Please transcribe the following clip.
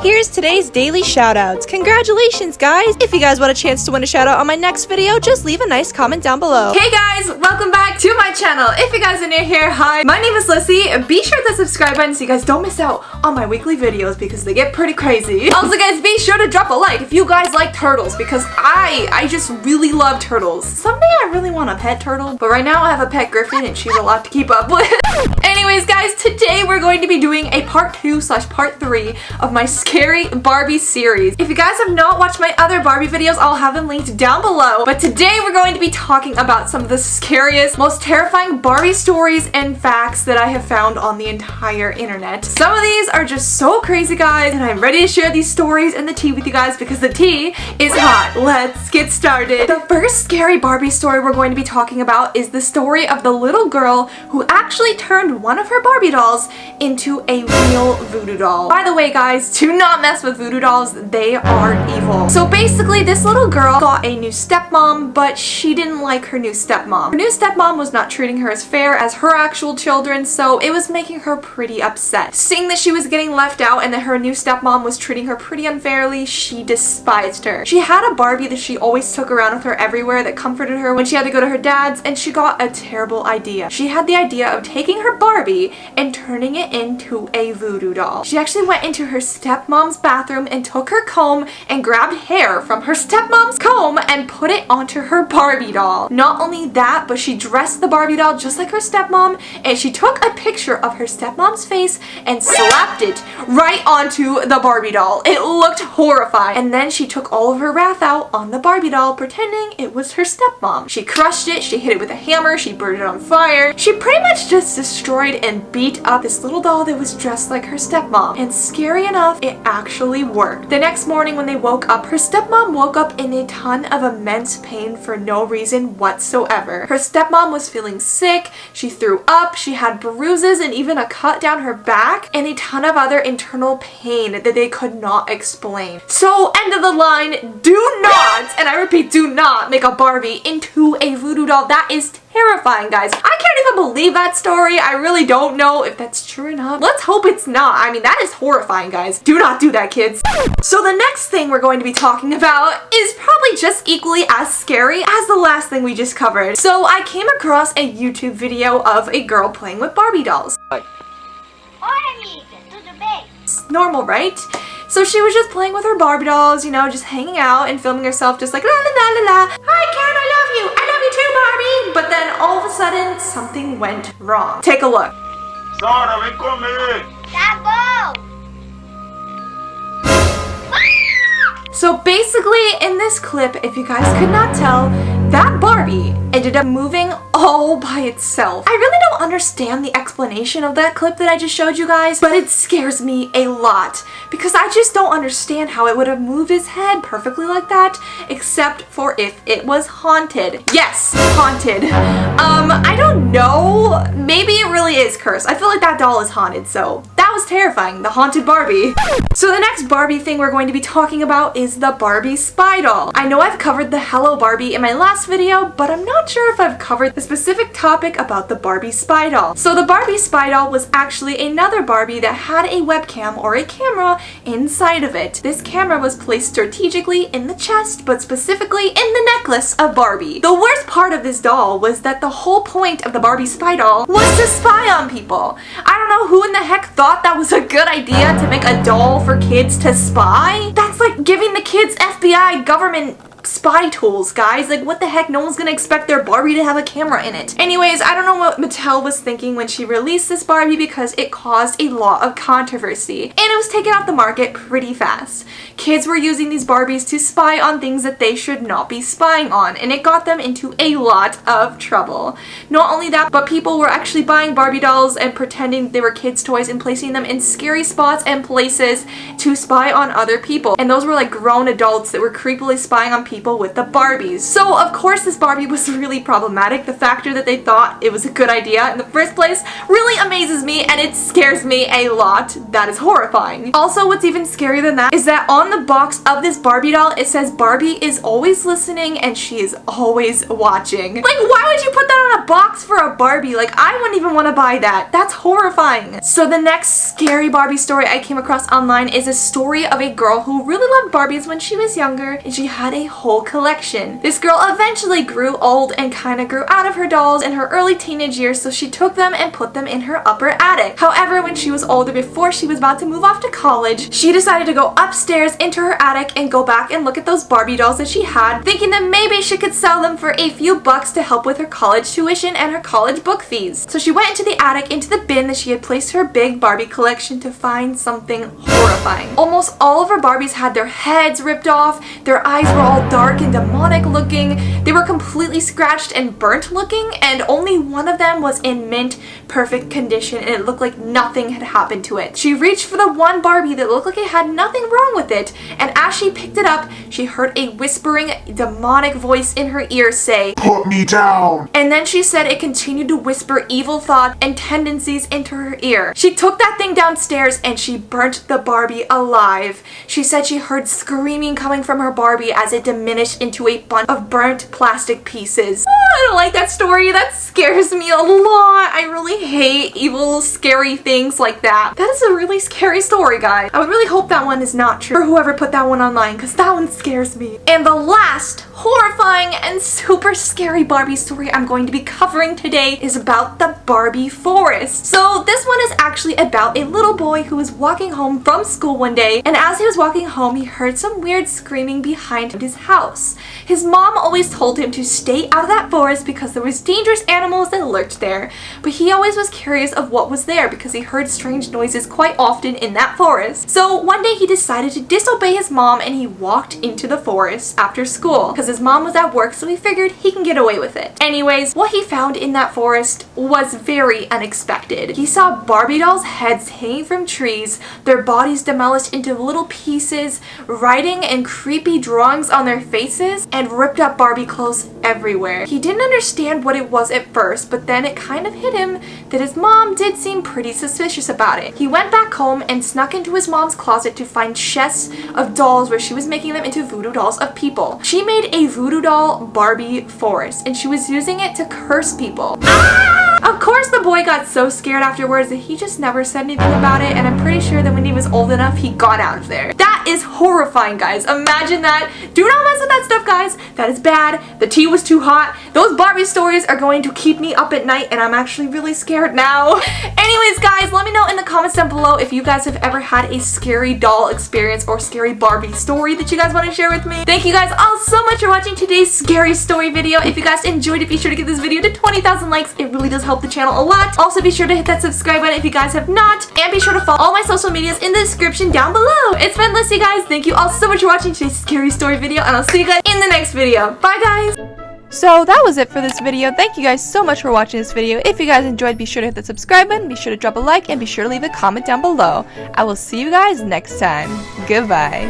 Here's today's daily shoutouts. Congratulations, guys! If you guys want a chance to win a shoutout on my next video, just leave a nice comment down below. Hey guys, welcome back to my channel. If you guys are new here, hi, my name is Lyssy. Be sure to subscribe button so you guys don't miss out on my weekly videos because they get pretty crazy. Also guys, be sure to drop a like if you guys like turtles because I just really love turtles. Someday I really want a pet turtle, but right now I have a pet griffin and she's a lot to keep up with. Anyways guys, today we're going to be doing a part 2/part 3 of my scary Barbie series. If you guys have not watched my other Barbie videos, I'll have them linked down below. But today we're going to be talking about some of the scariest, most terrifying Barbie stories and facts that I have found on the entire internet. Some of these are just so crazy, guys, and I'm ready to share these stories and the tea with you guys because the tea is hot. Let's get started. The first scary Barbie story we're going to be talking about is the story of the little girl who actually turned one of her Barbie dolls into a real voodoo doll. By the way, guys, do not mess with voodoo dolls. They are evil. So basically, this little girl got a new stepmom, but she didn't like her new stepmom. Her new stepmom was not treating her as fair as her actual children, so it was making her pretty upset. Seeing that she was getting left out and that her new stepmom was treating her pretty unfairly, she despised her. She had a Barbie that she always took around with her everywhere that comforted her when she had to go to her dad's, and she got a terrible idea. She had the idea of taking her Barbie and turning it into a voodoo doll. She actually went into her stepmom's bathroom and took her comb and grabbed hair from her stepmom's comb and put it onto her Barbie doll. Not only that, but she dressed the Barbie doll just like her stepmom, and she took a picture of her stepmom's face and slapped it right onto the Barbie doll. It looked horrifying. And then she took all of her wrath out on the Barbie doll, pretending it was her stepmom. She crushed it, she hit it with a hammer, she burned it on fire. She pretty much just destroyed and beat up this little doll that was dressed like her stepmom. And scary enough, it actually worked. The next morning when they woke up, her stepmom woke up in a ton of immense pain for no reason whatsoever. Her stepmom was feeling sick, she threw up, she had bruises and even a cut down her back, and a ton of other internal pain that they could not explain. So, end of the line, do not, and I repeat, do not make a Barbie into a voodoo doll. That is terrifying, guys. I can't even believe that story. I really don't know if that's true or not. Let's hope it's not. I mean, that is horrifying, guys. Do not do that, kids. So the next thing we're going to be talking about is probably just equally as scary as the last thing we just covered. So I came across a YouTube video of a girl playing with Barbie dolls. Normal, right? So she was just playing with her Barbie dolls, you know, just hanging out and filming herself just like la la la la la. Hi Ken, I love you. I love you too, Barbie. But then all of a sudden, something went wrong. Take a look. Sara, vem comigo! Tá bom! So basically, in this clip, if you guys could not tell, that Barbie ended up moving all by itself. I really don't understand the explanation of that clip that I just showed you guys, but it scares me a lot because I just don't understand how it would have moved its head perfectly like that, except for if it was haunted. Yes, haunted. I don't know. Maybe it really is cursed. I feel like that doll is haunted, so that was terrifying, the haunted Barbie. So the next Barbie thing we're going to be talking about is the Barbie spy doll. I know I've covered the Hello Barbie in my last video, but I'm not sure if I've covered the specific topic about the Barbie spy doll. So the Barbie spy doll was actually another Barbie that had a webcam or a camera inside of it. This camera was placed strategically in the chest, but specifically in the necklace of Barbie. The worst part of this doll was that the whole point of the Barbie spy doll was to spy on people. I don't know who in the heck thought that was a good idea to make a doll for kids to spy. That's like giving the kids FBI government spy tools, guys. Like, what the heck? No one's gonna expect their Barbie to have a camera in it. Anyways, I don't know what Mattel was thinking when she released this Barbie because it caused a lot of controversy and it was taken off the market pretty fast. Kids were using these Barbies to spy on things that they should not be spying on, and it got them into a lot of trouble. Not only that, but people were actually buying Barbie dolls and pretending they were kids' toys and placing them in scary spots and places to spy on other people. And those were like grown adults that were creepily spying on people with the Barbies. So of course this Barbie was really problematic. The factor that they thought it was a good idea in the first place really amazes me and it scares me a lot. That is horrifying. Also, what's even scarier than that is that on the box of this Barbie doll it says Barbie is always listening and she is always watching. Like, why would you put that on a a box for a Barbie. Like, I wouldn't even want to buy that. That's horrifying. So the next scary Barbie story I came across online is a story of a girl who really loved Barbies when she was younger, and she had a whole collection. This girl eventually grew old and kind of grew out of her dolls in her early teenage years, so she took them and put them in her upper attic. However, when she was older, before she was about to move off to college, she decided to go upstairs into her attic and go back and look at those Barbie dolls that she had, thinking that maybe she could sell them for a few bucks to help with her college tuition and her college book fees. So she went into the attic, into the bin that she had placed her big Barbie collection, to find something horrifying. Almost all of her Barbies had their heads ripped off, their eyes were all dark and demonic looking, they were completely scratched and burnt looking, and only one of them was in mint perfect condition, and it looked like nothing had happened to it. She reached for the one Barbie that looked like it had nothing wrong with it, and as she picked it up, she heard a whispering, demonic voice in her ear say, Put me down! And then she said it continued to whisper evil thoughts and tendencies into her ear. She took that thing downstairs and she burnt the Barbie alive. She said she heard screaming coming from her Barbie as it diminished into a bunch of burnt plastic pieces. I don't like that story. That scares me a lot. I really hate evil, scary things like that. That is a really scary story, guys. I would really hope that one is not true, or whoever put that one online, because that one scares me. And the last horrifying and super scary Barbie story I'm going to be covering today is about the Barbie forest. So this one is actually about a little boy who was walking home from school one day, and as he was walking home, he heard some weird screaming behind his house. His mom always told him to stay out of that forest because there was dangerous animals that lurked there, but he always was curious of what was there because he heard strange noises quite often in that forest. So one day he decided to disobey his mom and he walked into the forest after school because his mom was at work, so he figured he can get away with it. Anyways, what he found in that forest was very unexpected. He saw Barbie dolls' heads hanging from trees, their bodies demolished into little pieces, writing and creepy drawings on their faces, and ripped up Barbie clothes everywhere. He didn't understand what it was at first, but then it kind of hit him that his mom did seem pretty suspicious about it. He went back home and snuck into his mom's closet to find chests of dolls where she was making them into voodoo dolls of people. She made a voodoo doll Barbie forest, and she was using it to curse people. Of course the boy got so scared afterwards that he just never said anything about it, and I'm pretty sure that when he was old enough, he got out of there. That is horrifying, guys. Imagine that. Do not mess with that stuff, guys. That is bad. The tea was too hot. Those Barbie stories are going to keep me up at night, and I'm actually really scared now. Anyways, guys, let me know in the comments down below if you guys have ever had a scary doll experience or scary Barbie story that you guys want to share with me. Thank you guys all so much for watching today's scary story video. If you guys enjoyed it, be sure to give this video to 20,000 likes. It really does help the channel a lot. Also, be sure to hit that subscribe button if you guys have not, and be sure to follow all my social medias in the description down below. It's been Lyssy, guys. Thank you all so much for watching today's scary story video, and I'll see you guys in the next video. Bye, guys! So that was it for this video. Thank you guys so much for watching this video. If you guys enjoyed, be sure to hit the subscribe button, be sure to drop a like, and be sure to leave a comment down below. I will see you guys next time. Goodbye.